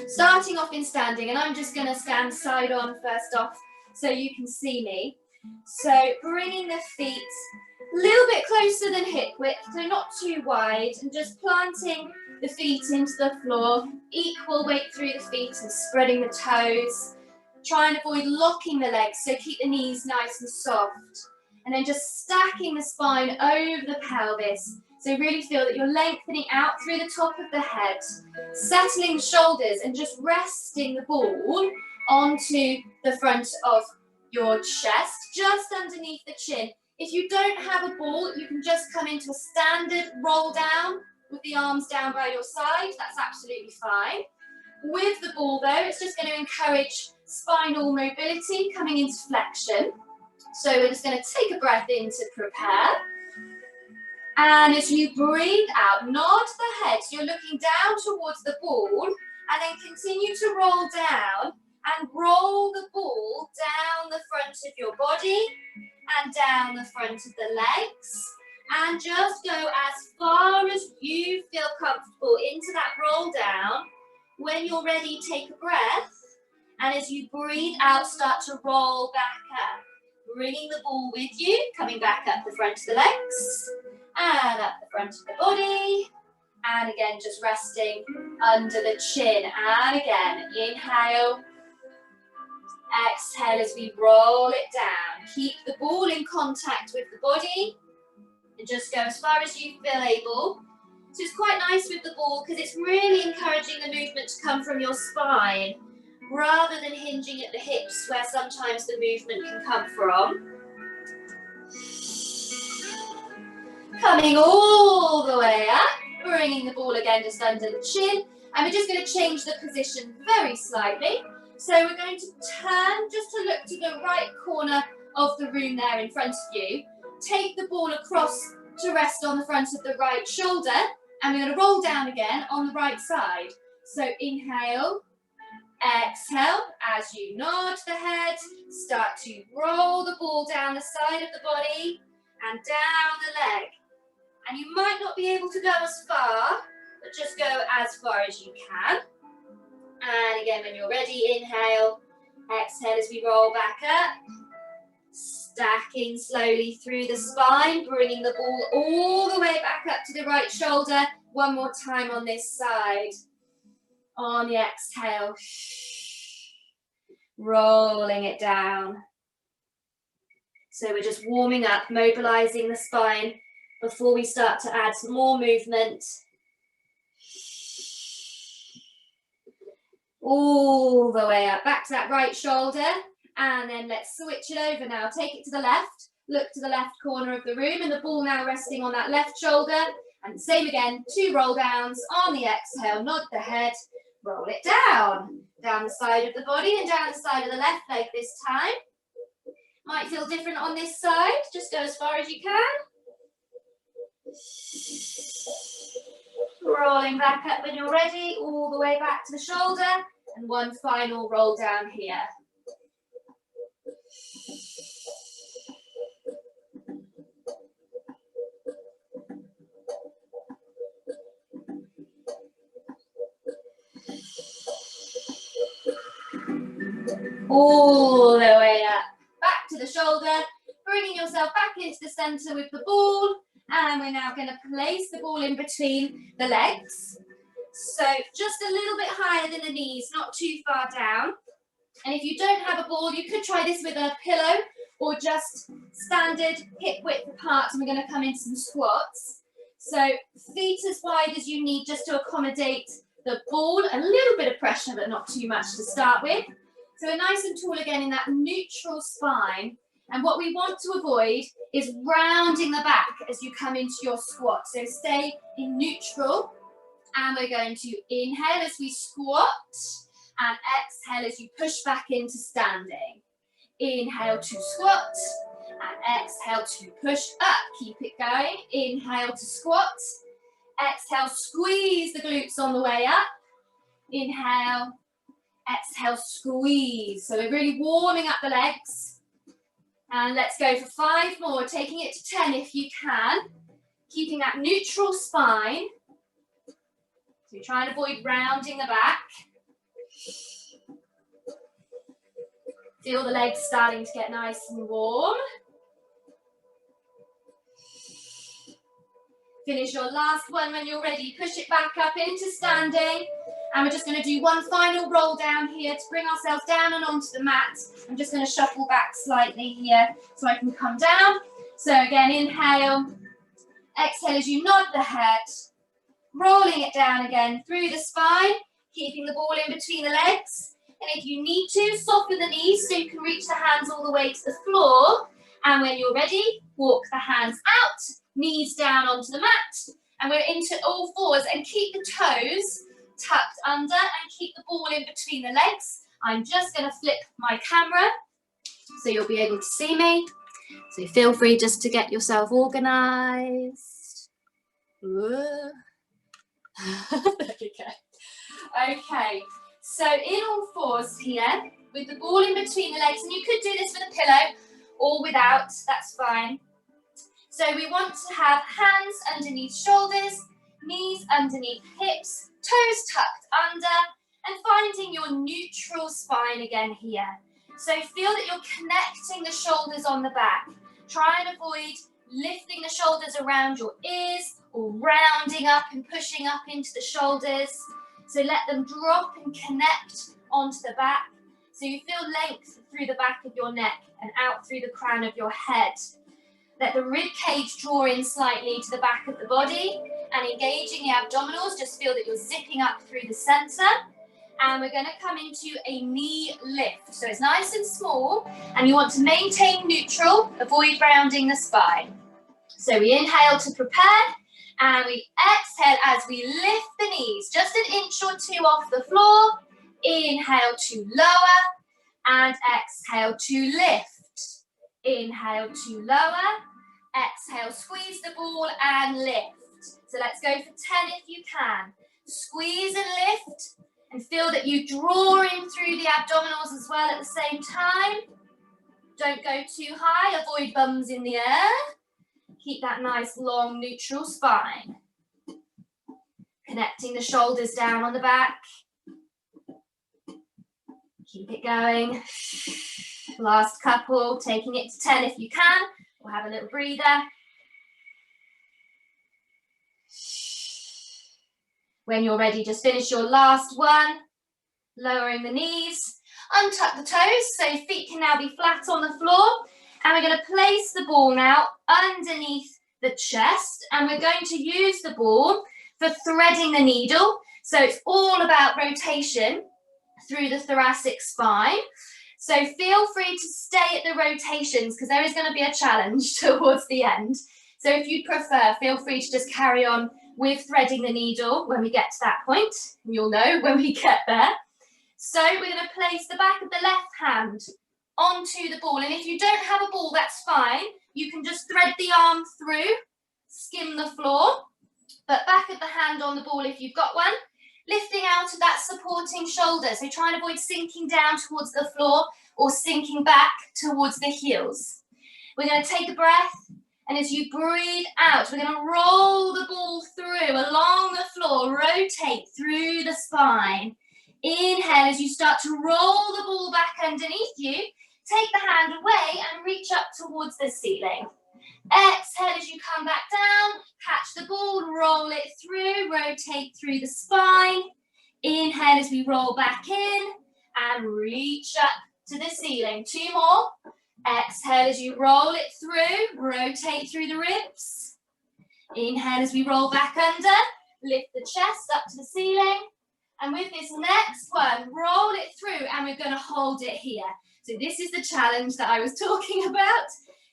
Starting off in standing, and I'm just going to stand side on first off so you can see me. So bringing the feet a little bit closer than hip width, so not too wide, and just planting the feet into the floor, equal weight through the feet and spreading the toes. Try and avoid locking the legs, so keep the knees nice and soft. And then just stacking the spine over the pelvis. So really feel that you're lengthening out through the top of the head, settling the shoulders and just resting the ball onto the front of your chest, just underneath the chin. If you don't have a ball, you can just come into a standard roll down with the arms down by your side. That's absolutely fine. With the ball though, it's just going to encourage spinal mobility coming into flexion. So we're just going to take a breath in to prepare. And as you breathe out, nod the head. So you're looking down towards the ball and then continue to roll down and roll the ball down the front of your body and down the front of the legs. And just go as far as you feel comfortable into that roll down. When you're ready, take a breath. And as you breathe out, start to roll back up. Bringing the ball with you, coming back up the front of the legs and up the front of the body. And again, just resting under the chin. And again, inhale. Exhale as we roll it down. Keep the ball in contact with the body. And just go as far as you feel able. So it's quite nice with the ball because it's really encouraging the movement to come from your spine rather than hinging at the hips where sometimes the movement can come from. Coming all the way up, bringing the ball again just under the chin. And we're just going to change the position very slightly. So we're going to turn just to look to the right corner of the room there in front of you. Take the ball across to rest on the front of the right shoulder. And we're going to roll down again on the right side. So inhale, exhale, as you nod the head, start to roll the ball down the side of the body and down the leg. And you might not be able to go as far, but just go as far as you can. And again, when you're ready, inhale, exhale as we roll back up. Stacking slowly through the spine, bringing the ball all the way back up to the right shoulder. One more time on this side. On the exhale, rolling it down. So we're just warming up, mobilizing the spine before we start to add some more movement. All the way up, back to that right shoulder. And then let's switch it over now. Take it to the left. Look to the left corner of the room and the ball now resting on that left shoulder. And same again, 2 roll downs on the exhale, nod the head, roll it down. Down the side of the body and down the side of the left leg this time. Might feel different on this side. Just go as far as you can. Rolling back up when you're ready, all the way back to the shoulder. And one final roll down here. All the way up, back to the shoulder, bringing yourself back into the center with the ball. And we're now going to place the ball in between the legs. So just a little bit higher than the knees, not too far down. And if you don't have a ball, you could try this with a pillow or just standard hip width apart. And we're going to come into some squats. So feet as wide as you need just to accommodate the ball. A little bit of pressure, but not too much to start with. So we're nice and tall again in that neutral spine. And what we want to avoid is rounding the back as you come into your squat. So stay in neutral. And we're going to inhale as we squat and exhale as you push back into standing. Inhale to squat and exhale to push up. Keep it going. Inhale to squat. Exhale, squeeze the glutes on the way up. Inhale. Exhale, squeeze. So we're really warming up the legs. And let's go for 5 more, taking it to 10 if you can. Keeping that neutral spine. So you try and avoid rounding the back. Feel the legs starting to get nice and warm. Finish your last one when you're ready. Push it back up into standing. And we're just going to do one final roll down here to bring ourselves down and onto the mat. I'm just going to shuffle back slightly here so I can come down. So again, inhale. Exhale as you nod the head. Rolling it down again through the spine. Keeping the ball in between the legs. And if you need to, soften the knees so you can reach the hands all the way to the floor. And when you're ready, walk the hands out. Knees down onto the mat, and we're into all fours, and keep the toes tucked under and keep the ball in between the legs. I'm just going to flip my camera so you'll be able to see me. So feel free just to get yourself organised. There you go. Okay, so in all fours here, with the ball in between the legs, and you could do this with a pillow or without, that's fine. So we want to have hands underneath shoulders, knees underneath hips, toes tucked under, and finding your neutral spine again here. So feel that you're connecting the shoulders on the back. Try and avoid lifting the shoulders around your ears or rounding up and pushing up into the shoulders. So let them drop and connect onto the back. So you feel length through the back of your neck and out through the crown of your head. Let the rib cage draw in slightly to the back of the body and engaging the abdominals. Just feel that you're zipping up through the center. And we're going to come into a knee lift. So it's nice and small and you want to maintain neutral, avoid rounding the spine. So we inhale to prepare and we exhale as we lift the knees, just an inch or two off the floor. Inhale to lower and exhale to lift. Inhale to lower, exhale, squeeze the ball and lift. So let's go for 10 if you can. Squeeze and lift and feel that you draw in through the abdominals as well at the same time. Don't go too high, avoid bums in the air. Keep that nice long neutral spine. Connecting the shoulders down on the back. Keep it going. Last couple, taking it to 10 if you can. We'll have a little breather. When you're ready, just finish your last one. Lowering the knees. Untuck the toes, so feet can now be flat on the floor. And we're going to place the ball now underneath the chest. And we're going to use the ball for threading the needle. So it's all about rotation through the thoracic spine. So feel free to stay at the rotations because there is going to be a challenge towards the end. So if you prefer, feel free to just carry on with threading the needle when we get to that point. You'll know when we get there. So we're going to place the back of the left hand onto the ball. And if you don't have a ball, that's fine. You can just thread the arm through, skim the floor, but back of the hand on the ball if you've got one. Lifting out of that supporting shoulder. So try and avoid sinking down towards the floor or sinking back towards the heels. We're going to take a breath. And as you breathe out, we're going to roll the ball through along the floor. Rotate through the spine. Inhale as you start to roll the ball back underneath you. Take the hand away and reach up towards the ceiling. Exhale as you come back down, catch the ball, roll it through, rotate through the spine. Inhale as we roll back in and reach up to the ceiling. 2 more. Exhale as you roll it through, rotate through the ribs. Inhale as we roll back under, lift the chest up to the ceiling. And with this next one, roll it through and we're going to hold it here. So this is the challenge that I was talking about.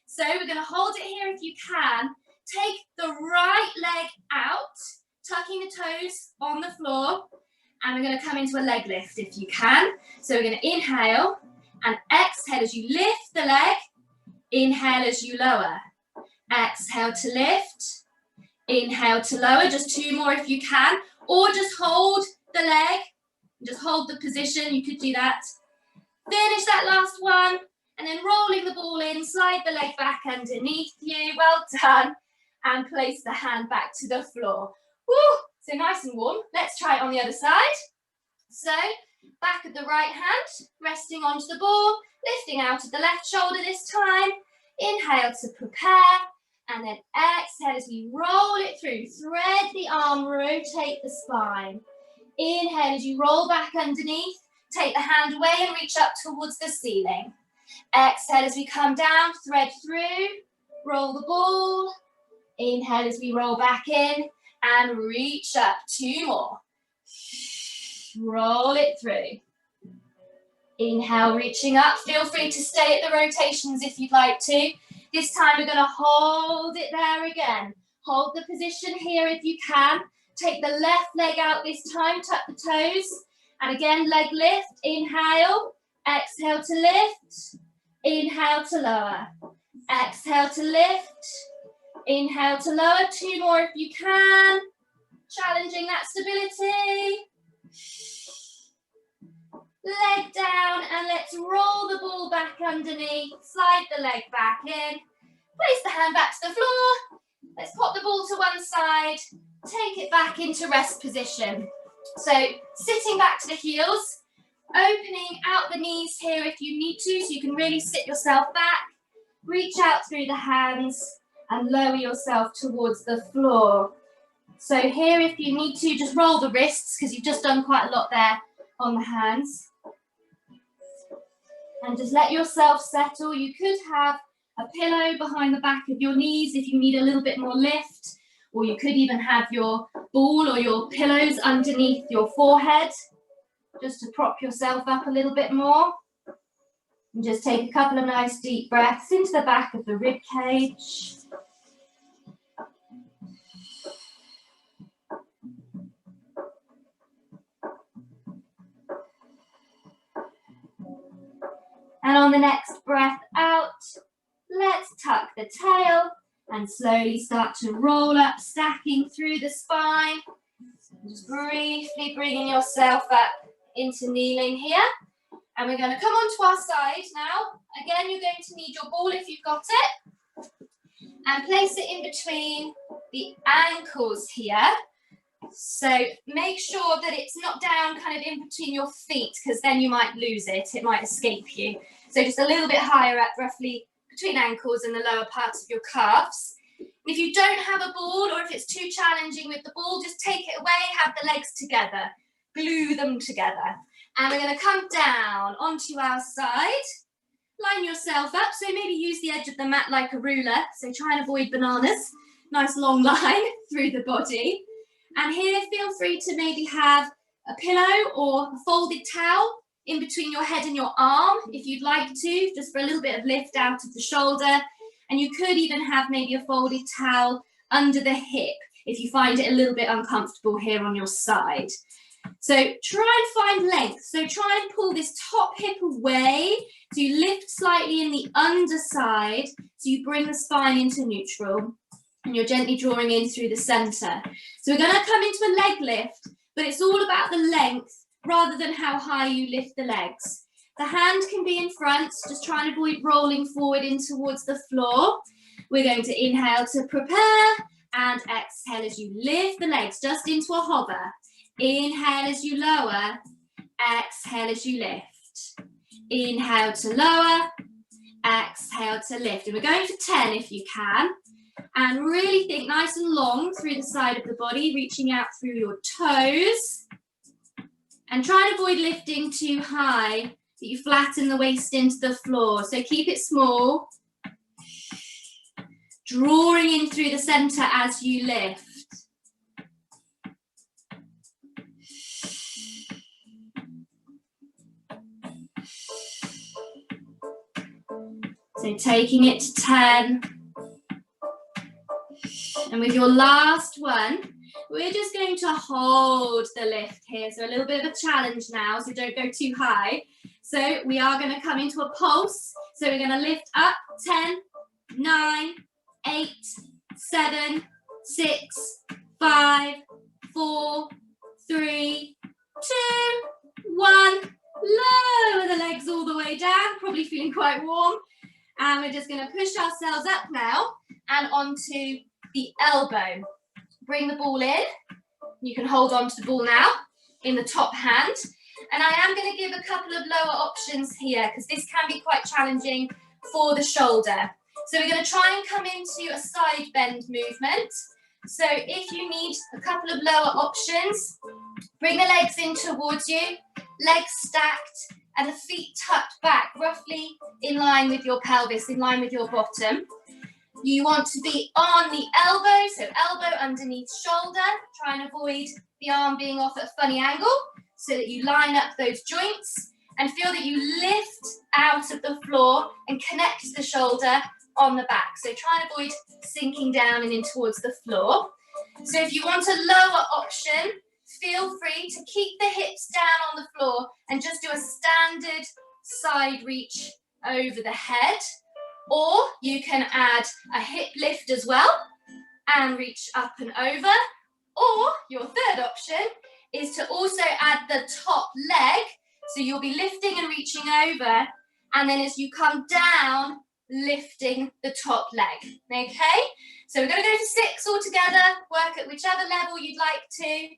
So we're going to hold it here if you can. Take the right leg out, tucking the toes on the floor. And we're going to come into a leg lift if you can. So we're going to inhale and exhale as you lift the leg. Inhale as you lower. Exhale to lift. Inhale to lower. Just 2 more if you can. Or just hold the leg. Just hold the position. You could do that. Finish that last one. And then rolling the ball in, slide the leg back underneath you. Well done. And place the hand back to the floor. Woo! So nice and warm. Let's try it on the other side. So Back of the right hand, resting onto the ball, lifting out of the left shoulder this time. Inhale to prepare, and then exhale as we roll it through. Thread the arm, rotate the spine. Inhale as you roll back underneath, take the hand away and reach up towards the ceiling. Exhale as we come down, thread through, roll the ball. Inhale as we roll back in and reach up. 2 more. Roll it through. Inhale, reaching up. Feel free to stay at the rotations if you'd like to. This time we're going to hold it there again. Hold the position here if you can. Take the left leg out this time, tuck the toes. And again, leg lift. Inhale, exhale to lift. Inhale to lower. Exhale to lift. Inhale to lower. 2 more if you can. Challenging that stability. Leg down, and let's roll the ball back underneath. Slide the leg back in. Place the hand back to the floor. Let's pop the ball to one side. Take it back into rest position. So sitting back to the heels, opening out the knees here if you need to, so you can really sit yourself back. Reach out through the hands and lower yourself towards the floor. So here, if you need to, just roll the wrists because you've just done quite a lot there on the hands. And just let yourself settle. You could have a pillow behind the back of your knees if you need a little bit more lift, or you could even have your ball or your pillows underneath your forehead, just to prop yourself up a little bit more. And just take a couple of nice deep breaths into the back of the rib cage. And on the next breath out, let's tuck the tail and slowly start to roll up, stacking through the spine. Just briefly bringing yourself up into kneeling here. And we're going to come onto our side now. Again, you're going to need your ball if you've got it. And place it in between the ankles here. So make sure that it's not down kind of in between your feet, because then you might lose it. It might escape you. So just a little bit higher up, roughly between ankles and the lower parts of your calves. If you don't have a ball, or if it's too challenging with the ball, just take it away, have the legs together, glue them together. And we're going to come down onto our side. Line yourself up, so maybe use the edge of the mat like a ruler. So try and avoid bananas. Nice long line through the body. And here, feel free to maybe have a pillow or a folded towel in between your head and your arm, if you'd like to, just for a little bit of lift out of the shoulder. And you could even have maybe a folded towel under the hip if you find it a little bit uncomfortable here on your side. So try and find length. So try and pull this top hip away. So you lift slightly in the underside, so you bring the spine into neutral. And you're gently drawing in through the center. So we're going to come into a leg lift, but it's all about the length rather than how high you lift the legs. The hand can be in front, just try and avoid rolling forward in towards the floor. We're going to inhale to prepare and exhale as you lift the legs just into a hover. Inhale as you lower, exhale as you lift. Inhale to lower, exhale to lift. And we're going for 10 if you can. And really think nice and long through the side of the body, reaching out through your toes. And try and avoid lifting too high, that you flatten the waist into the floor. So keep it small. Drawing in through the center as you lift. So taking it to 10. And with your last one, we're just going to hold the lift here. So a little bit of a challenge now, so don't go too high. So we are going to come into a pulse. So we're going to lift up 10, 9, 8, 7, 6, 5, 4, 3, 2, 1. Lower the legs all the way down, probably feeling quite warm. And we're just going to push ourselves up now and onto the elbow. Bring the ball in. You can hold on to the ball now in the top hand. And I am going to give a couple of lower options here because this can be quite challenging for the shoulder. So we're going to try and come into a side bend movement. So if you need a couple of lower options, bring the legs in towards you, legs stacked, and the feet tucked back, roughly in line with your pelvis, in line with your bottom. You want to be on the elbow, so elbow underneath shoulder. Try and avoid the arm being off at a funny angle so that you line up those joints and feel that you lift out of the floor and connect the shoulder on the back. So try and avoid sinking down and in towards the floor. So if you want a lower option, feel free to keep the hips down on the floor and just do a standard side reach over the head. Or you can add a hip lift as well and reach up and over. Or your third option is to also add the top leg. So you'll be lifting and reaching over, and then as you come down, lifting the top leg, okay? So we're going to go to 6 all together, work at whichever level you'd like to,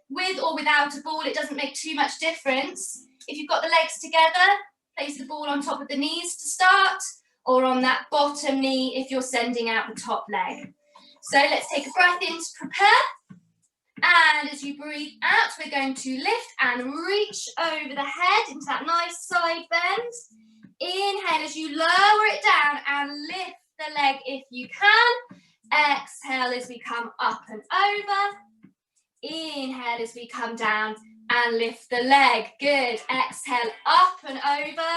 with or without a ball, it doesn't make too much difference. If you've got the legs together, place the ball on top of the knees to start, or on that bottom knee if you're sending out the top leg. So let's take a breath in to prepare. And as you breathe out, we're going to lift and reach over the head into that nice side bend. Inhale as you lower it down and lift the leg if you can. Exhale as we come up and over. Inhale as we come down and lift the leg. Good. Exhale, up and over.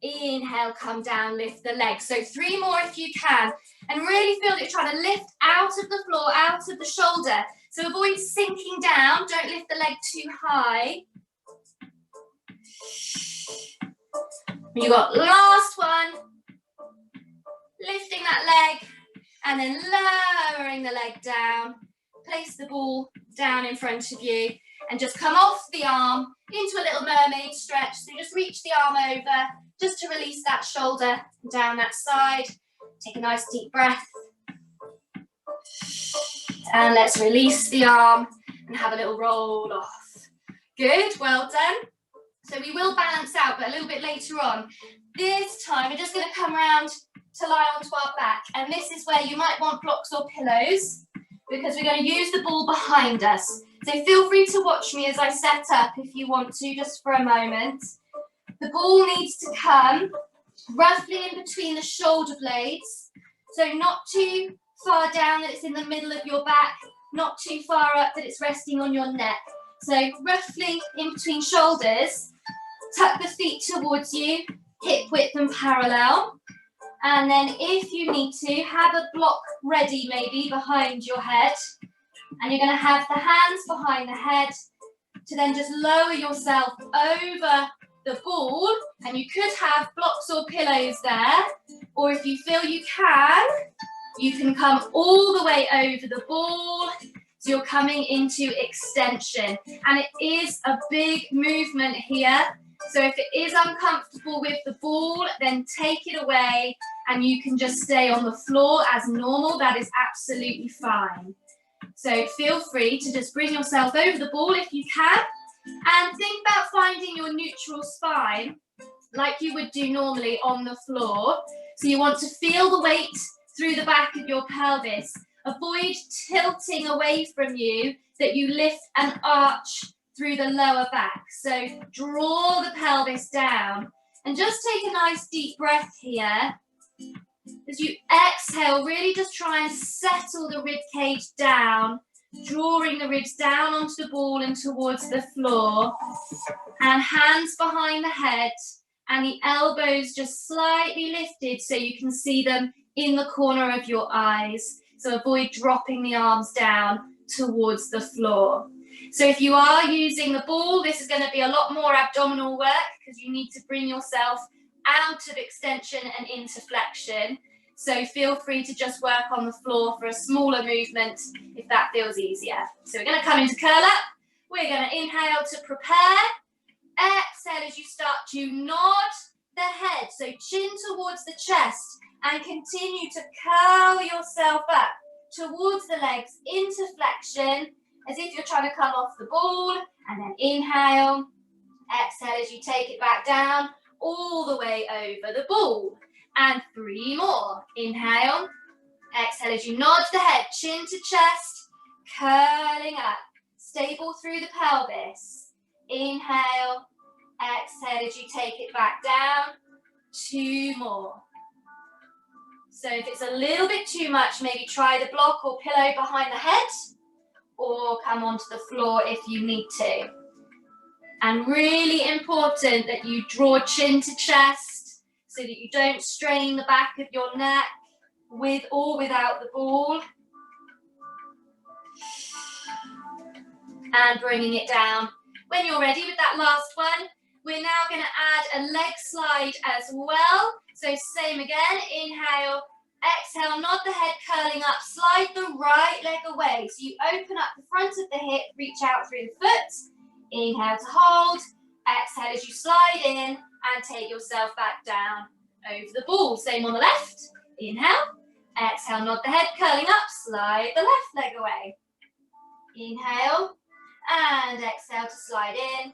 Inhale, come down, lift the leg. So 3 more if you can. And really feel that you're trying to lift out of the floor, out of the shoulder. So avoid sinking down. Don't lift the leg too high. You got last one. Lifting that leg and then lowering the leg down. Place the ball down in front of you and just come off the arm into a little mermaid stretch. So just reach the arm over just to release that shoulder down that side. Take a nice deep breath. And let's release the arm and have a little roll off. Good, well done. So we will balance out, but a little bit later on. This time we're just going to come around to lie onto our back. And this is where you might want blocks or pillows because we're going to use the ball behind us. So feel free to watch me as I set up if you want to, just for a moment. The ball needs to come roughly in between the shoulder blades. So not too far down that it's in the middle of your back, not too far up that it's resting on your neck. So roughly in between shoulders, tuck the feet towards you, hip width and parallel. And then if you need to, have a block ready maybe behind your head. And you're going to have the hands behind the head to then just lower yourself over the ball. And you could have blocks or pillows there. Or if you feel you can come all the way over the ball. So you're coming into extension. And it is a big movement here. So if it is uncomfortable with the ball, then take it away and you can just stay on the floor as normal. That is absolutely fine. So feel free to just bring yourself over the ball if you can. And think about finding your neutral spine like you would do normally on the floor. So you want to feel the weight through the back of your pelvis. Avoid tilting away from you, that you lift and arch through the lower back. So draw the pelvis down and just take a nice deep breath here. As you exhale, really just try and settle the rib cage down, drawing the ribs down onto the ball and towards the floor. And hands behind the head and the elbows just slightly lifted so you can see them in the corner of your eyes. So avoid dropping the arms down towards the floor. So if you are using the ball, this is going to be a lot more abdominal work because you need to bring yourself out of extension and into flexion. So feel free to just work on the floor for a smaller movement if that feels easier. So we're going to come into curl up. We're going to inhale to prepare. Exhale as you start to nod the head. So chin towards the chest and continue to curl yourself up towards the legs into flexion as if you're trying to come off the ball. And then inhale Exhale as you take it back down, all the way over the ball. And 3 more. Inhale. Exhale as you nod the head, chin to chest, curling up. Stable through the pelvis. Inhale. Exhale as you take it back down. 2 more. So if it's a little bit too much, maybe try the block or pillow behind the head, or come onto the floor if you need to. And really important that you draw chin to chest so that you don't strain the back of your neck with or without the ball. And bringing it down. When you're ready with that last one, we're now going to add a leg slide as well. So same again, inhale, exhale, nod the head, curling up, slide the right leg away. So you open up the front of the hip, reach out through the foot. Inhale to hold, exhale as you slide in and take yourself back down over the ball. Same on the left, inhale, exhale, nod the head, curling up, slide the left leg away. Inhale and exhale to slide in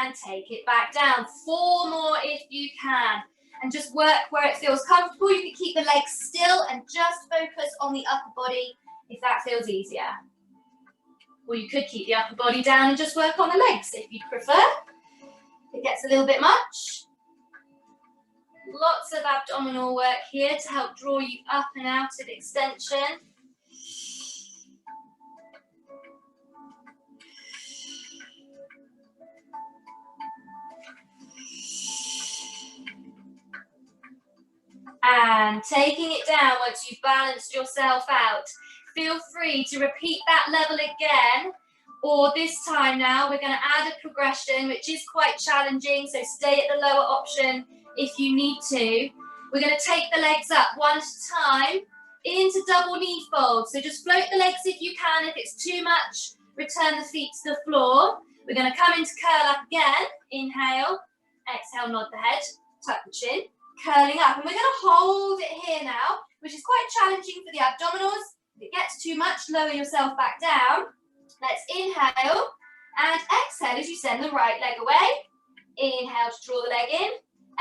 and take it back down. 4 more if you can. And just work where it feels comfortable. You can keep the legs still and just focus on the upper body if that feels easier. Or you could keep the upper body down and just work on the legs if you prefer. It gets a little bit much. Lots of abdominal work here to help draw you up and out of extension. And taking it down once you've balanced yourself out. Feel free to repeat that level again, or this time now we're going to add a progression which is quite challenging, so stay at the lower option if you need to. We're going to take the legs up one at a time into double knee fold. So just float the legs if you can. If it's too much, return the feet to the floor. We're going to come into curl up again. Inhale, exhale, nod the head, tuck the chin. Curling up, and we're going to hold it here now, which is quite challenging for the abdominals. If it gets too much, lower yourself back down. Let's inhale and exhale as you send the right leg away. Inhale to draw the leg in.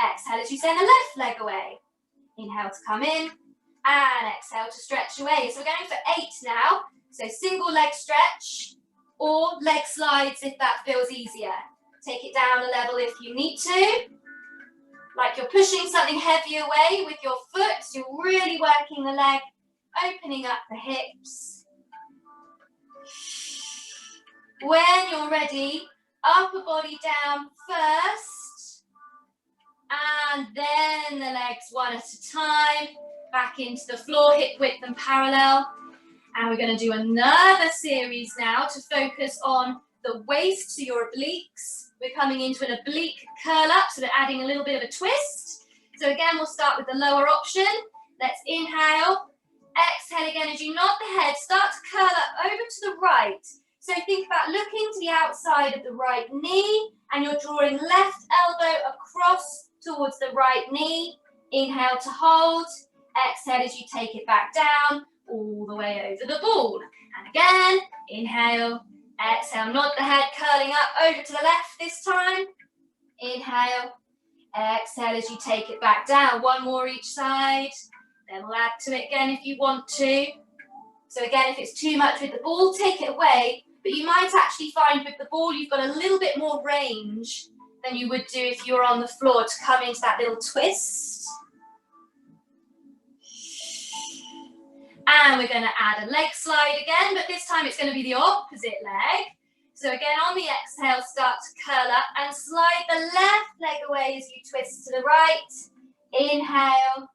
Exhale as you send the left leg away. Inhale to come in and exhale to stretch away. So we're going for 8 now. So single leg stretch or leg slides if that feels easier. Take it down a level if you need to. Like you're pushing something heavy away with your foot. So you're really working the leg, opening up the hips. When you're ready, upper body down first. And then the legs one at a time. Back into the floor, hip width and parallel. And we're going to do another series now to focus on the waist, so your obliques. We're coming into an oblique curl up, so we're adding a little bit of a twist. So again, we'll start with the lower option. Let's inhale, exhale again as you nod the head, start to curl up over to the right. So think about looking to the outside of the right knee, and you're drawing left elbow across towards the right knee. Inhale to hold, exhale as you take it back down, all the way over the ball. And again, inhale, exhale, nod the head, curling up over to the left this time. Inhale, exhale as you take it back down. 1 more each side. Then we'll add to it again if you want to. So again, if it's too much with the ball, take it away. But you might actually find with the ball, you've got a little bit more range than you would do if you were on the floor to come into that little twist. And we're going to add a leg slide again, but this time it's going to be the opposite leg. So again, on the exhale, start to curl up and slide the left leg away as you twist to the right. Inhale,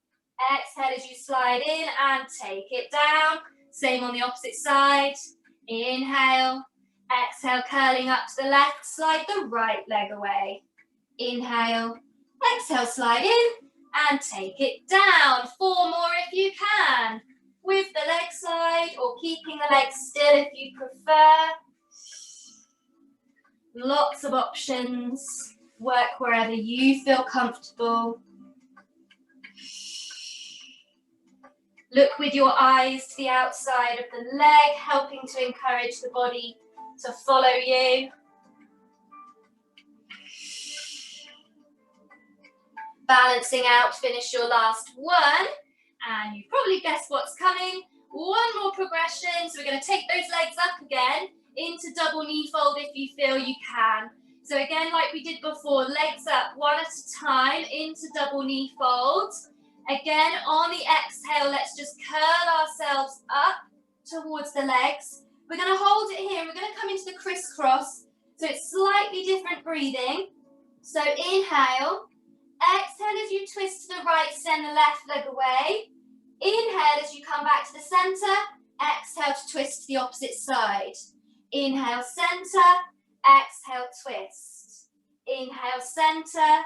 exhale as you slide in and take it down. Same on the opposite side. Inhale, exhale, curling up to the left, slide the right leg away. Inhale, exhale, slide in and take it down. 4 more if you can. With the leg slide or keeping the legs still if you prefer. Lots of options. Work wherever you feel comfortable. Look with your eyes to the outside of the leg, helping to encourage the body to follow you. Balancing out, finish your last one. And you probably guessed what's coming. One more progression. So we're going to take those legs up again into double knee fold if you feel you can. So again, like we did before, legs up one at a time into double knee fold. Again, on the exhale, let's just curl ourselves up towards the legs. We're going to hold it here. We're going to come into the crisscross. So it's slightly different breathing. So inhale. Exhale as you twist to the right, send the left leg away. Inhale as you come back to the center. Exhale to twist to the opposite side. Inhale, center. Exhale, twist. Inhale, center.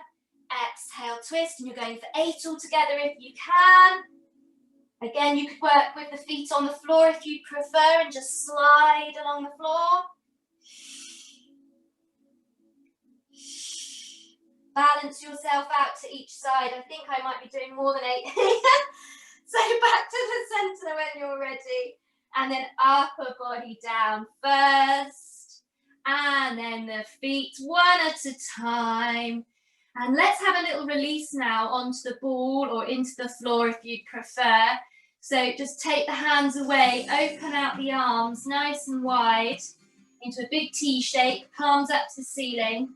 Exhale, twist. And you're going for 8 altogether if you can. Again, you could work with the feet on the floor if you prefer and just slide along the floor. Balance yourself out to each side. I think I might be doing more than 8. So back to the center when you're ready. And then upper body down first. And then the feet one at a time. And let's have a little release now onto the ball or into the floor if you'd prefer. So just take the hands away, open out the arms nice and wide into a big T shape, palms up to the ceiling.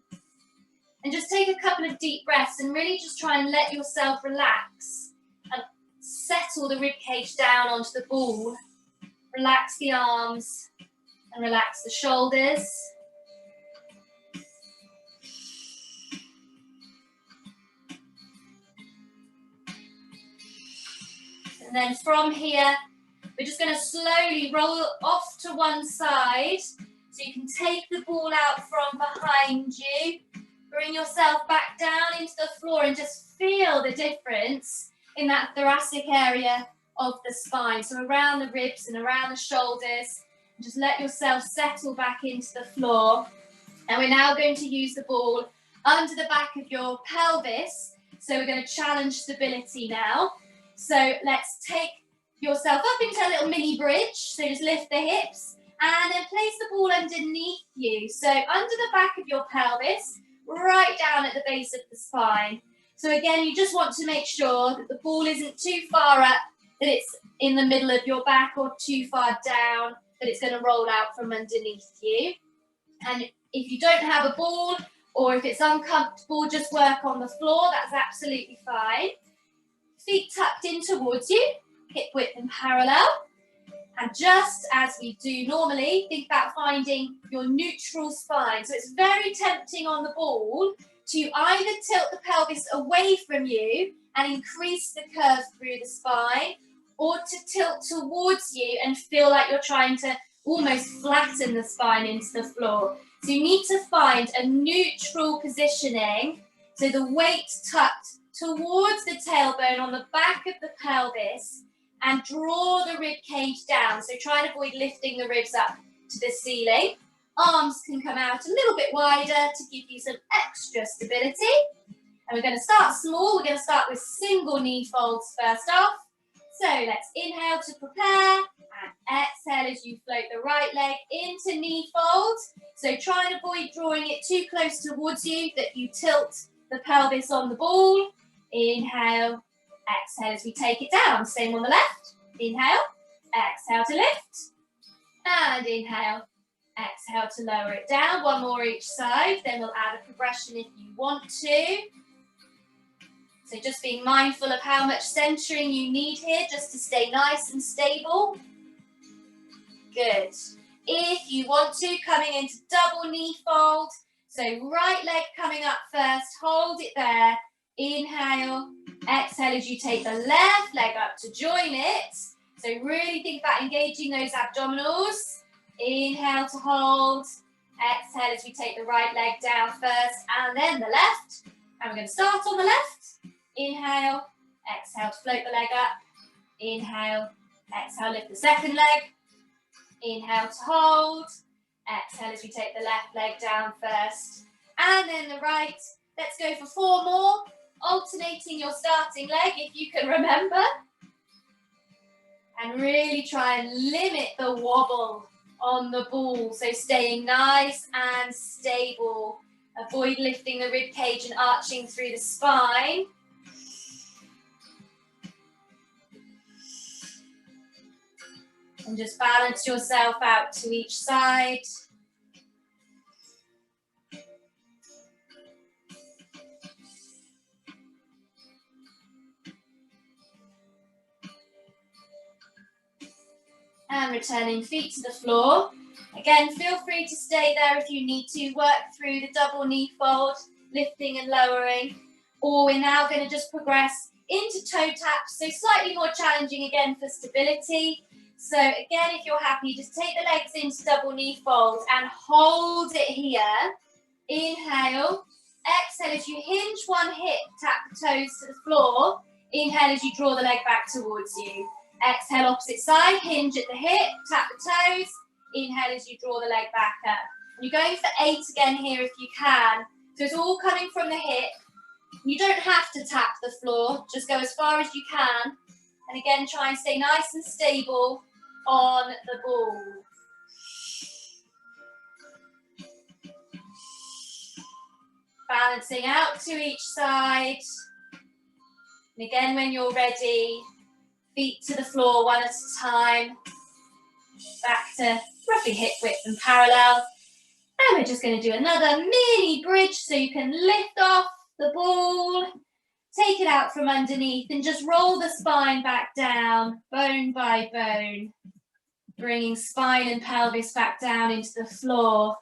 And just take a couple of deep breaths and really just try and let yourself relax and settle the ribcage down onto the ball. Relax the arms and relax the shoulders. And then from here, we're just going to slowly roll off to one side. So you can take the ball out from behind you. Bring yourself back down into the floor and just feel the difference in that thoracic area of the spine. So around the ribs and around the shoulders. And just let yourself settle back into the floor. And we're now going to use the ball under the back of your pelvis. So we're going to challenge stability now. So let's take yourself up into a little mini bridge. So just lift the hips and then place the ball underneath you. So under the back of your pelvis, right down at the base of the spine. So again, you just want to make sure that the ball isn't too far up, that it's in the middle of your back, or too far down, that it's going to roll out from underneath you. And if you don't have a ball, or if it's uncomfortable, just work on the floor. That's absolutely fine. Feet tucked in towards you, hip width and parallel. And just as we do normally, think about finding your neutral spine. So it's very tempting on the ball to either tilt the pelvis away from you and increase the curve through the spine, or to tilt towards you and feel like you're trying to almost flatten the spine into the floor. So you need to find a neutral positioning, so the weight tucked towards the tailbone on the back of the pelvis, and draw the rib cage down. So try and avoid lifting the ribs up to the ceiling. Arms can come out a little bit wider to give you some extra stability. And we're going to start small. We're going to start with single knee folds first off. So let's inhale to prepare and exhale as you float the right leg into knee folds. So try and avoid drawing it too close towards you that you tilt the pelvis on the ball. Inhale, exhale as we take it down. Same on the left. Inhale, exhale to lift. And inhale, exhale to lower it down. One more each side. Then we'll add a progression if you want to. So just being mindful of how much centering you need here just to stay nice and stable. Good. If you want to, coming into double knee fold. So right leg coming up first. Hold it there. Inhale. Exhale as you take the left leg up to join it. So really think about engaging those abdominals. Inhale to hold. Exhale as we take the right leg down first and then the left. And we're going to start on the left. Inhale. Exhale to float the leg up. Inhale. Exhale, lift the second leg. Inhale to hold. Exhale as we take the left leg down first. And then the right. Let's go for 4 more. Alternating your starting leg if you can remember. And really try and limit the wobble on the ball. So staying nice and stable. Avoid lifting the rib cage and arching through the spine. And just balance yourself out to each side. And returning feet to the floor. Again, feel free to stay there if you need to. Work through the double knee fold, lifting and lowering. Or we're now going to just progress into toe taps. So slightly more challenging again for stability. So again, if you're happy, just take the legs into double knee fold and hold it here. Inhale. Exhale as you hinge one hip, tap the toes to the floor. Inhale as you draw the leg back towards you. Exhale, opposite side, hinge at the hip, tap the toes. Inhale as you draw the leg back up. You're going for 8 again here if you can. So it's all coming from the hip. You don't have to tap the floor, just go as far as you can. And again, try and stay nice and stable on the ball. Balancing out to each side. And again, when you're ready, feet to the floor one at a time. Back to roughly hip width and parallel. And we're just going to do another mini bridge so you can lift off the ball, take it out from underneath and just roll the spine back down, bone by bone. Bringing spine and pelvis back down into the floor.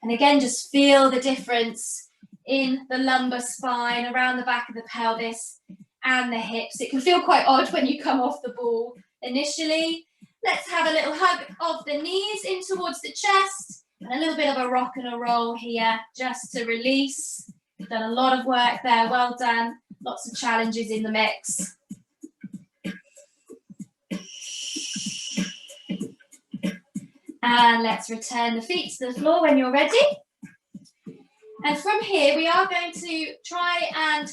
And again, just feel the difference in the lumbar spine, around the back of the pelvis and the hips. It can feel quite odd when you come off the ball initially. Let's have a little hug of the knees in towards the chest and a little bit of a rock and a roll here just to release. You've done a lot of work there, well done. Lots of challenges in the mix. And let's return the feet to the floor when you're ready. And from here, we are going to try and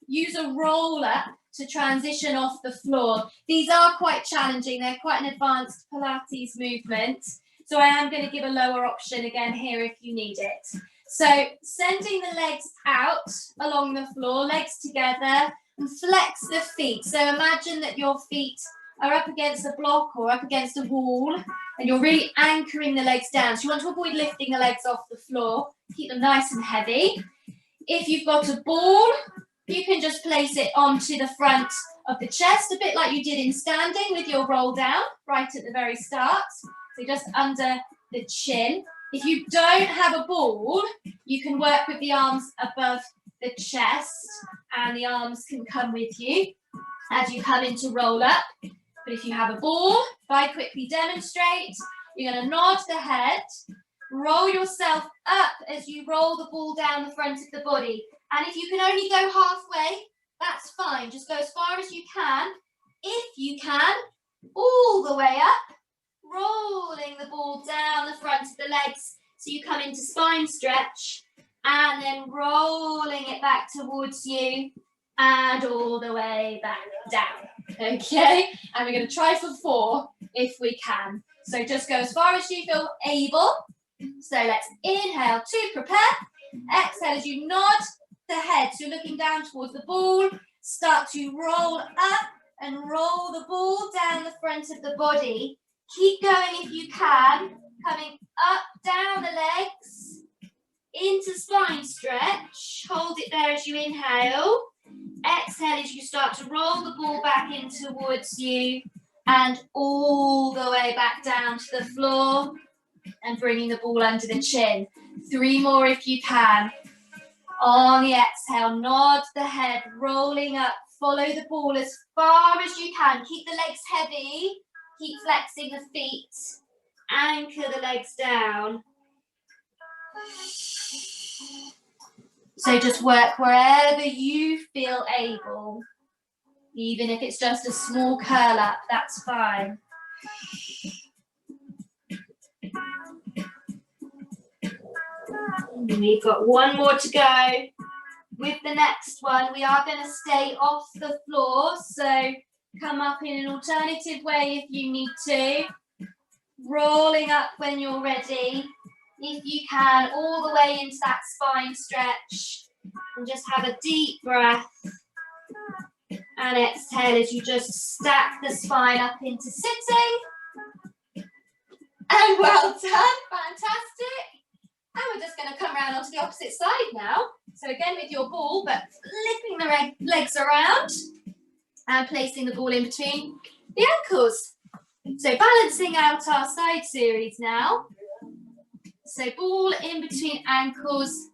use a roll up to transition off the floor. These are quite challenging. They're quite an advanced Pilates movement. So I am going to give a lower option again here if you need it. So sending the legs out along the floor, legs together, and flex the feet. So imagine that your feet are up against a block or up against a wall, and you're really anchoring the legs down. So you want to avoid lifting the legs off the floor. Keep them nice and heavy. If you've got a ball, you can just place it onto the front of the chest, a bit like you did in standing with your roll down right at the very start. So just under the chin. If you don't have a ball, you can work with the arms above the chest and the arms can come with you as you come into roll up. But if you have a ball, if I quickly demonstrate, you're going to nod the head, roll yourself up as you roll the ball down the front of the body. And if you can only go halfway, that's fine. Just go as far as you can. If you can, all the way up, rolling the ball down the front of the legs so you come into spine stretch and then rolling it back towards you and all the way back down. Okay, and we're going to try for 4 if we can. So just go as far as you feel able. So let's inhale to prepare. Exhale as you nod the head. So you're looking down towards the ball. Start to roll up and roll the ball down the front of the body. Keep going if you can. Coming up, down the legs. Into spine stretch. Hold it there as you inhale. Exhale as you start to roll the ball back in towards you and all the way back down to the floor and bringing the ball under the chin. 3 more if you can. On the exhale, nod the head, rolling up. Follow the ball as far as you can. Keep the legs heavy. Keep flexing the feet. Anchor the legs down. So just work wherever you feel able. Even if it's just a small curl up, that's fine. And we've got 1 more to go. With the next one, we are going to stay off the floor. So come up in an alternative way if you need to. Rolling up when you're ready. If you can, all the way into that spine stretch. And just have a deep breath. And exhale as you just stack the spine up into sitting. And well done, fantastic. And we're just going to come around onto the opposite side now. So again with your ball, but flipping the legs around and placing the ball in between the ankles. So balancing out our side series now. So ball in between ankles,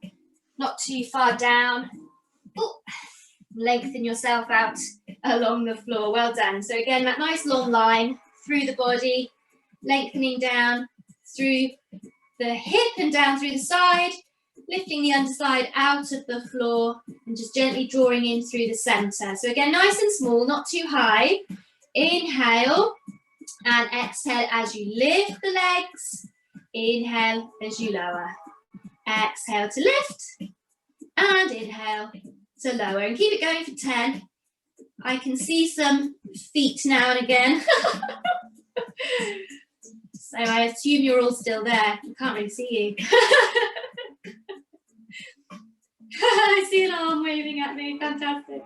not too far down. Ooh. Lengthen yourself out along the floor. Well done. So again, that nice long line through the body, lengthening down through the hip and down through the side, lifting the underside out of the floor and just gently drawing in through the center. So again, nice and small, not too high. Inhale and exhale as you lift the legs. Inhale as you lower. Exhale to lift and inhale to lower. And keep it going for 10. I can see some feet now and again. So I assume you're all still there. I can't really see you. I see an arm waving at me. Fantastic.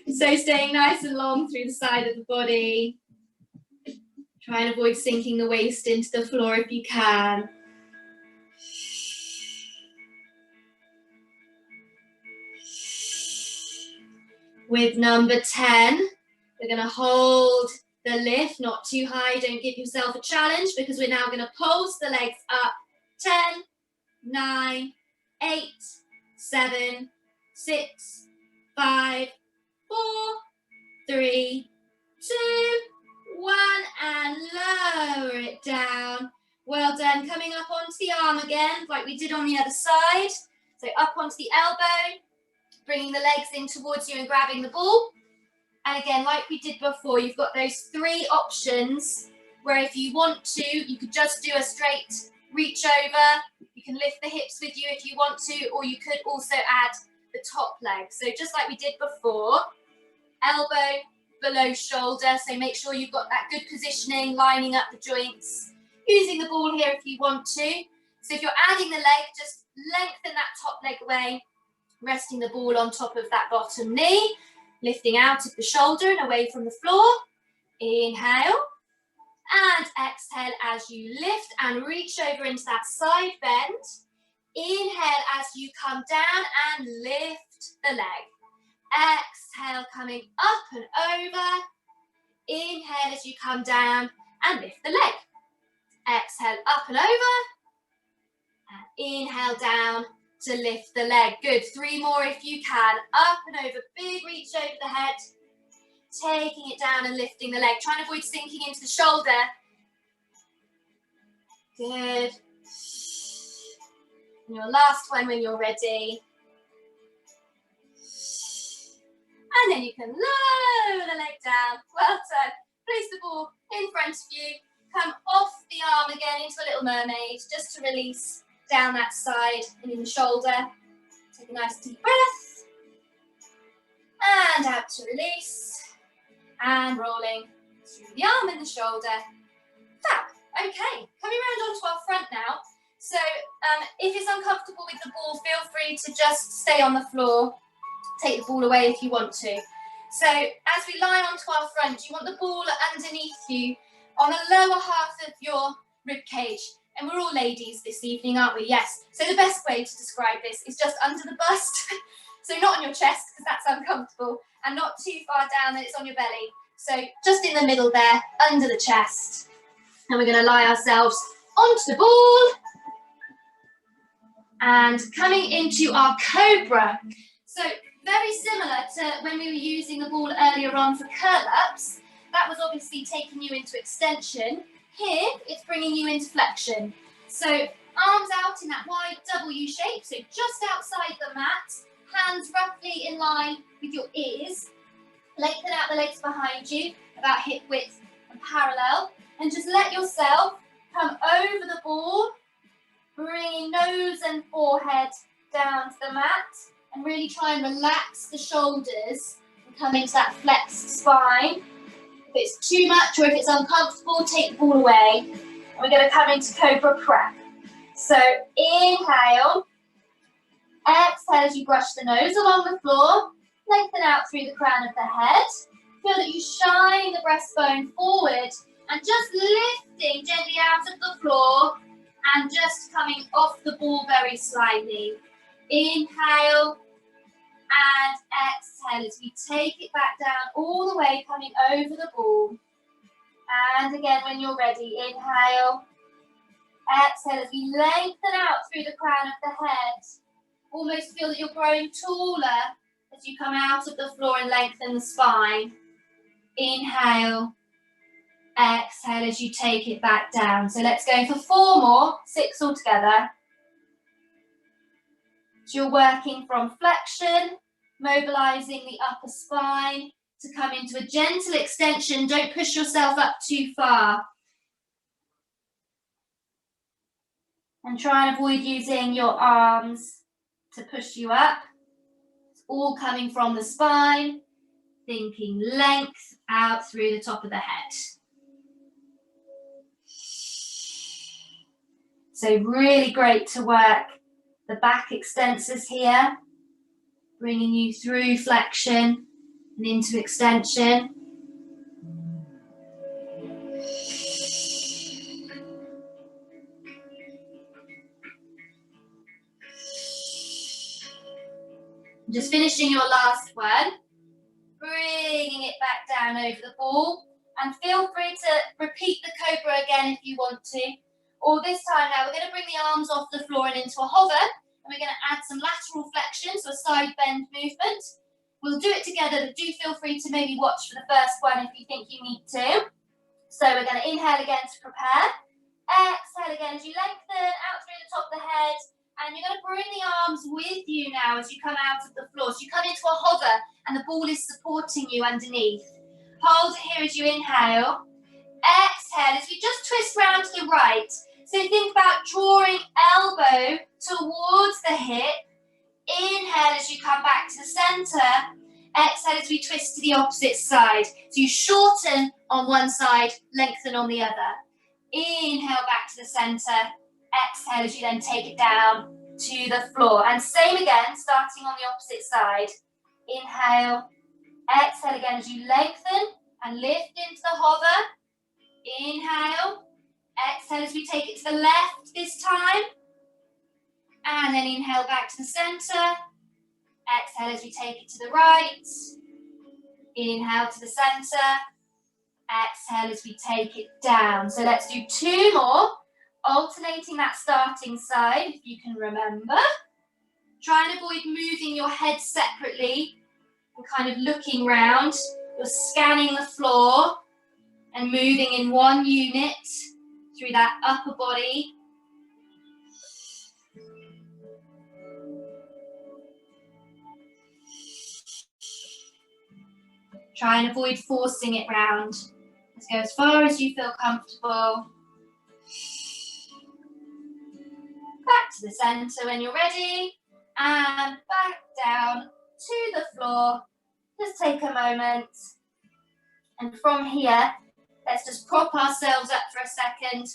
So staying nice and long through the side of the body. Try and avoid sinking the waist into the floor if you can. With number 10, we're going to hold the lift, not too high. Don't give yourself a challenge because we're now going to pulse the legs up. 10, 9, 8, 7, 6, 5, 4, 3, 2, 1, and lower it down. Well done. Coming up onto the arm again, like we did on the other side. So up onto the elbow, bringing the legs in towards you and grabbing the ball. And again, like we did before, you've got those 3 options where if you want to, you could just do a straight reach over. You can lift the hips with you if you want to, or you could also add the top leg. So just like we did before, elbow below shoulder. So make sure you've got that good positioning, lining up the joints. Using the ball here if you want to. So if you're adding the leg, just lengthen that top leg away, resting the ball on top of that bottom knee, lifting out of the shoulder and away from the floor. Inhale and exhale as you lift and reach over into that side bend. Inhale as you come down and lift the leg. Exhale, coming up and over. Inhale as you come down and lift the leg. Exhale, up and over. And inhale down to lift the leg. Good. 3 more if you can. Up and over. Big reach over the head. Taking it down and lifting the leg. Trying to avoid sinking into the shoulder. Good. And your last one when you're ready. And then you can lower the leg down. Well done. Place the ball in front of you. Come off the arm again into a little mermaid, just to release down that side and in the shoulder. Take a nice deep breath. And out to release. And rolling through the arm and the shoulder. Fab. Okay, coming around onto our front now. So if it's uncomfortable with the ball, feel free to just stay on the floor. Take the ball away if you want to. So as we lie onto our front, you want the ball underneath you on the lower half of your rib cage. And we're all ladies this evening, aren't we? Yes. So the best way to describe this is just under the bust. So not on your chest, because that's uncomfortable, and not too far down that it's on your belly. So just in the middle there, under the chest. And we're going to lie ourselves onto the ball. And coming into our cobra. So very similar to when we were using the ball earlier on for curl-ups. That was obviously taking you into extension. Here, it's bringing you into flexion. So arms out in that wide W shape, so just outside the mat, hands roughly in line with your ears. Lengthen out the legs behind you, about hip width and parallel, and just let yourself come over the ball, bringing nose and forehead down to the mat, and really try and relax the shoulders and come into that flexed spine. If it's too much or if it's uncomfortable, take the ball away. And we're going to come into Cobra Prep. So inhale, exhale as you brush the nose along the floor, lengthen out through the crown of the head. Feel that you shine the breastbone forward And just lifting gently out of the floor and just coming off the ball very slightly. Inhale and exhale as we take it back down all the way, coming over the ball. And again, when you're ready, inhale, exhale as we lengthen out through the crown of the head. Almost feel that you're growing taller as you come out of the floor and lengthen the spine. Inhale, exhale as you take it back down. So let's go for 4 more, 6 altogether. So you're working from flexion, mobilizing the upper spine to come into a gentle extension. Don't push yourself up too far. And try and avoid using your arms to push you up. It's all coming from the spine, thinking length out through the top of the head. So really great to work the back extensors here, bringing you through flexion and into extension. Just finishing your last one, bringing it back down over the ball, and feel free to repeat the cobra again if you want to. Or this time now, we're going to bring the arms off the floor and into a hover, and we're going to add some lateral flexion, so a side bend movement. We'll do it together, but do feel free to maybe watch for the first one if you think you need to. So we're going to inhale again to prepare. Exhale again as you lengthen out through the top of the head. And you're going to bring the arms with you now as you come out of the floor. So you come into a hover and the ball is supporting you underneath. Hold it here as you inhale. Exhale as we just twist round to the right. So think about drawing elbow towards the hip. Inhale as you come back to the centre. Exhale as we twist to the opposite side. So you shorten on one side, lengthen on the other. Inhale back to the centre. Exhale as you then take it down to the floor. And same again, starting on the opposite side. Inhale. Exhale again as you lengthen and lift into the hover. Inhale. Exhale as we take it to the left this time. And then inhale back to the centre. Exhale as we take it to the right. Inhale to the centre. Exhale as we take it down. So let's do 2 more. Alternating that starting side, if you can remember. Try and avoid moving your head separately and kind of looking round. You're scanning the floor and moving in one unit through that upper body. Try and avoid forcing it round. Let's go as far as you feel comfortable. Back to the centre when you're ready, and back down to the floor. Just take a moment, and from here, let's just prop ourselves up for a second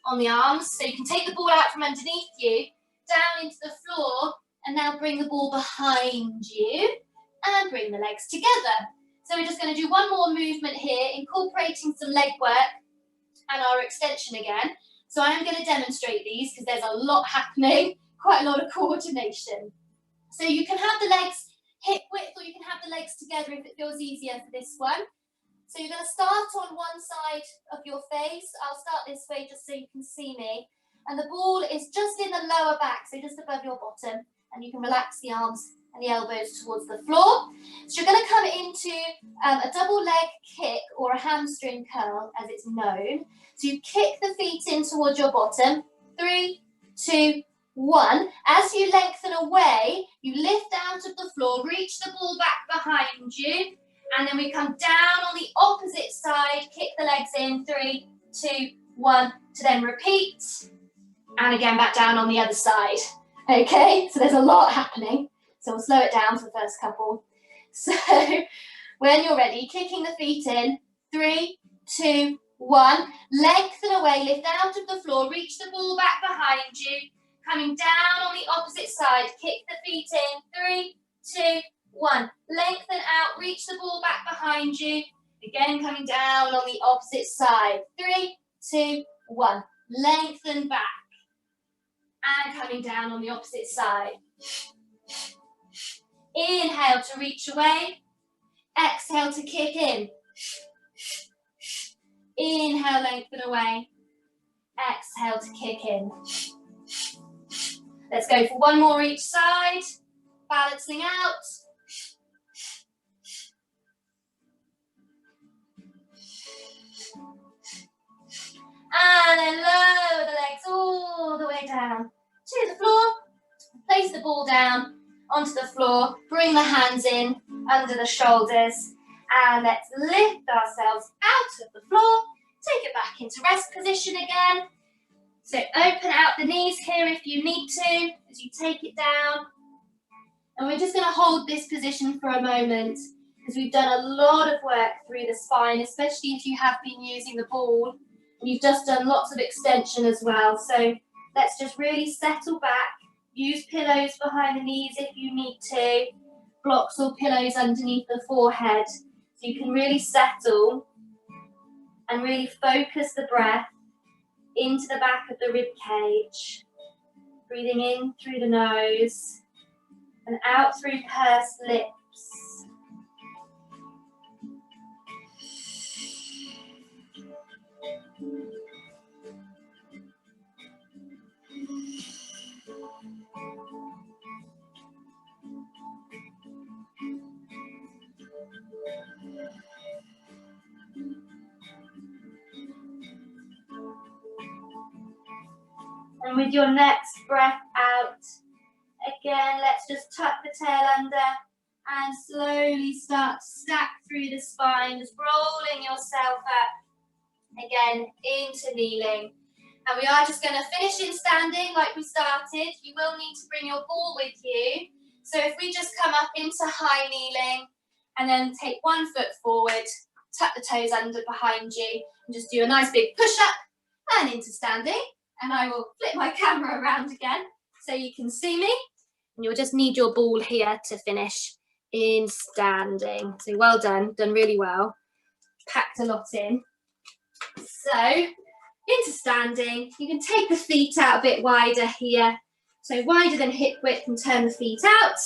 on the arms. So you can take the ball out from underneath you, down into the floor, and now bring the ball behind you, and bring the legs together. So we're just going to do one more movement here, incorporating some leg work and our extension again. So I am going to demonstrate these because there's a lot happening, quite a lot of coordination. So you can have the legs hip width or you can have the legs together if it feels easier for this one. So you're going to start on one side of your face. I'll start this way just so you can see me. And the ball is just in the lower back, so just above your bottom. And you can relax the arms and the elbows towards the floor. So you're going to come into a double leg kick or a hamstring curl as it's known. So you kick the feet in towards your bottom. 3, 2, 1. As you lengthen away, you lift out of the floor, reach the ball back behind you, and then we come down on the opposite side, kick the legs in. 3, 2, 1, to then repeat. And again, back down on the other side. Okay, so there's a lot happening. So we'll slow it down for the first couple. So when you're ready, kicking the feet in. 3, 2, 1. Lengthen away, lift out of the floor, reach the ball back behind you. Coming down on the opposite side, kick the feet in. 3, 2, 1. Lengthen out, reach the ball back behind you. Again, coming down on the opposite side. 3, 2, 1. Lengthen back. And coming down on the opposite side. Inhale to reach away. Exhale to kick in. Inhale, lengthen away. Exhale to kick in. Let's go for one more each side. Balancing out. And then lower the legs all the way down to the floor. Place the ball down onto the floor. Bring the hands in under the shoulders. And let's lift ourselves out of the floor. Take it back into rest position again. So open out the knees here if you need to as you take it down. And we're just going to hold this position for a moment because we've done a lot of work through the spine, especially if you have been using the ball. And you've just done lots of extension as well. So let's just really settle back. Use pillows behind the knees if you need to. Blocks or pillows underneath the forehead. So you can really settle and really focus the breath into the back of the rib cage. Breathing in through the nose and out through pursed lips. And with your next breath out, again, let's just tuck the tail under and slowly start to stack through the spine, just rolling yourself up, again, into kneeling. And we are just going to finish in standing like we started. You will need to bring your ball with you. So if we just come up into high kneeling and then take one foot forward, tuck the toes under behind you, and just do a nice big push up and into standing. And I will flip my camera around again so you can see me. And you'll just need your ball here to finish in standing. So well done, done really well. Packed a lot in. So into standing, you can take the feet out a bit wider here. So wider than hip width and turn the feet out.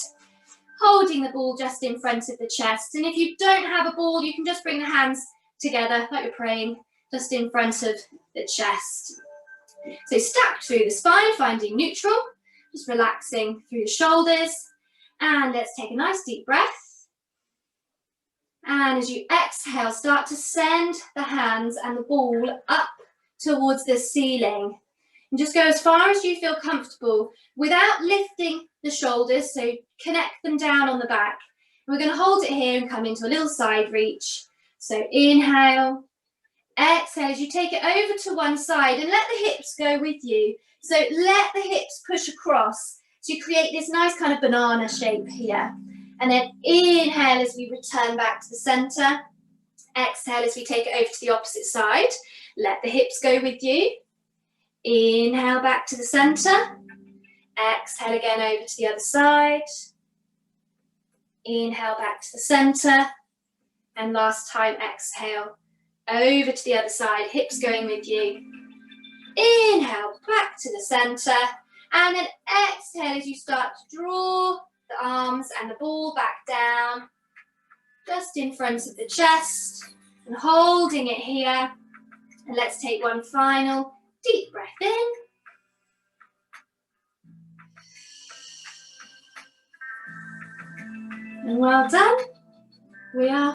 Holding the ball just in front of the chest. And if you don't have a ball, you can just bring the hands together like you're praying, just in front of the chest. So stacked through the spine, finding neutral, just relaxing through the shoulders. And let's take a nice deep breath. And as you exhale, start to send the hands and the ball up towards the ceiling. And just go as far as you feel comfortable without lifting the shoulders, so connect them down on the back. We're going to hold it here and come into a little side reach. So inhale. Exhale as you take it over to one side and let the hips go with you. So let the hips push across to create this nice kind of banana shape here. And then inhale as we return back to the center. Exhale as we take it over to the opposite side. Let the hips go with you. Inhale back to the center. Exhale again over to the other side. Inhale back to the center. And last time, exhale. Over to the other side, hips going with you. Inhale, back to the center. And then exhale as you start to draw the arms and the ball back down. Just in front of the chest. And holding it here. And let's take one final deep breath in. And well done. We are